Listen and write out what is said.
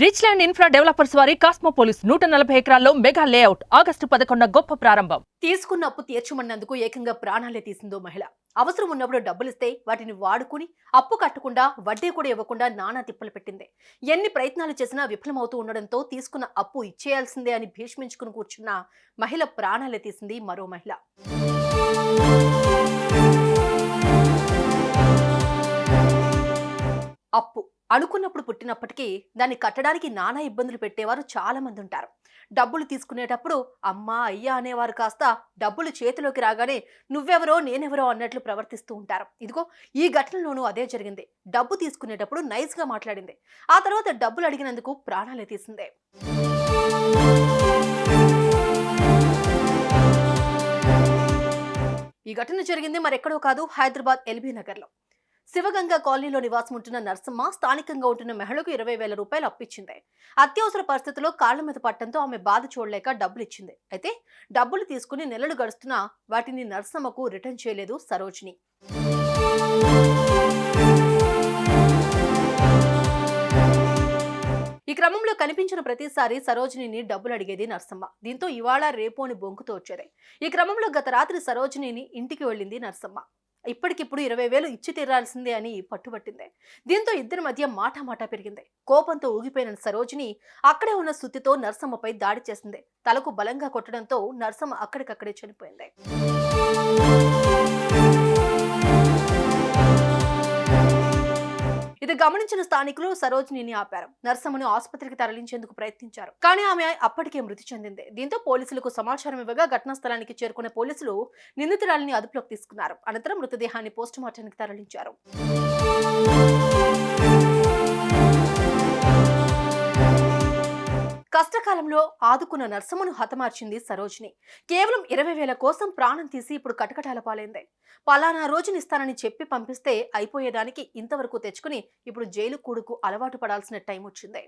Rich land infra developers వారి కాస్మోపోలిస్ 140 ఎకరాల్లో mega layout August 11 గొప్ప ప్రారంభం. తీసుకున్న అప్పు తీర్చమన్నందుకు ఏకంగా ప్రాణాలే తీసిందో మహిళ. అవసరం ఉన్నప్పుడు డబ్బులిస్తే వాటిని వాడుకుని అప్పు కట్టకుండా వడ్డీ కూడా ఇవ్వకుండా నానా తిప్పలు పెట్టింది. ఎన్ని ప్రయత్నాలు చేసినా విఫలమవుతూ ఉండడంతో తీసుకున్న అప్పు ఇచ్చేయాల్సిందే అని భీష్మించుకుని కూర్చున్న మహిళ ప్రాణాలే తీసింది మరో మహిళ. అప్పు అనుకున్నప్పుడు పుట్టినప్పటికీ దాన్ని కట్టడానికి నానా ఇబ్బందులు పెట్టేవారు చాలా మంది ఉంటారు. డబ్బులు తీసుకునేటప్పుడు అమ్మా అయ్యా అనేవారు కాస్త డబ్బులు చేతిలోకి రాగానే నువ్వెవరో నేనెవరో అన్నట్లు ప్రవర్తిస్తూ ఉంటారు. ఇదిగో ఈ ఘటనలోనూ అదే జరిగింది. డబ్బు తీసుకునేటప్పుడు నైస్ గా మాట్లాడింది. ఆ తర్వాత డబ్బులు అడిగినందుకు ప్రాణాలే తీసింది. ఈ ఘటన జరిగింది మరెక్కడో కాదు, హైదరాబాద్ ఎల్బీ నగర్ లో. శివగంగ కాలనీలో నివాసం ఉంటున్న నర్సమ్మ స్థానికంగా ఉంటున్న మహిళకు 20,000 రూపాయలు అప్పిచ్చింది. అత్యవసర పరిస్థితుల్లో కాళ్ల మీద పట్టడంతో ఆమె బాధ చూడలేక డబ్బులు ఇచ్చింది. అయితే డబ్బులు తీసుకుని నెలలు గడుస్తున్నా వాటిని నర్సమ్మకు రిటర్న్ చేయలేదు సరోజిని. ఈ క్రమంలో కనిపించిన ప్రతిసారి సరోజినిని డబ్బులు అడిగేది నర్సమ్మ. దీంతో ఇవాళ రేపు అని బొంకుతూ వచ్చేది. ఈ క్రమంలో గత రాత్రి సరోజినిని ఇంటికి వెళ్ళింది నర్సమ్మ. ఇప్పటికిప్పుడు 20,000 ఇచ్చి తీరాల్సిందే అని పట్టుబట్టింది. దీంతో ఇద్దరి మధ్య మాటా పెరిగింది. కోపంతో ఊగిపోయిన సరోజిని అక్కడే ఉన్న సుత్తితో నర్సమ్మపై దాడి చేసింది. తలకు బలంగా కొట్టడంతో నర్సమ్మ అక్కడికక్కడే చనిపోయింది. ఇది గమనించిన స్థానికులు సరోజినిని ఆపారు. నర్సమ్మను ఆసుపత్రికి తరలించేందుకు ప్రయత్నించారు. కానీ ఆమె అప్పటికే మృతి చెందింది. దీంతో పోలీసులకు సమాచారం ఇవ్వగా ఘటనా స్థలానికి చేరుకున్న పోలీసులు నిందితురాలిని అదుపులోకి తీసుకున్నారు. అనంతరం మృతదేహాన్ని పోస్టుమార్టానికి తరలించారు. కష్టకాలంలో ఆదుకున్న నర్సమ్మను హతమార్చింది సరోజిని. కేవలం 20,000 కోసం ప్రాణం తీసి ఇప్పుడు కటకటాల పాలైంది. పలానా రోజునిస్తానని చెప్పి పంపిస్తే అయిపోయేదానికి ఇంతవరకు తెచ్చుకుని ఇప్పుడు జైలు కూడుకు అలవాటు పడాల్సిన టైం వచ్చింది.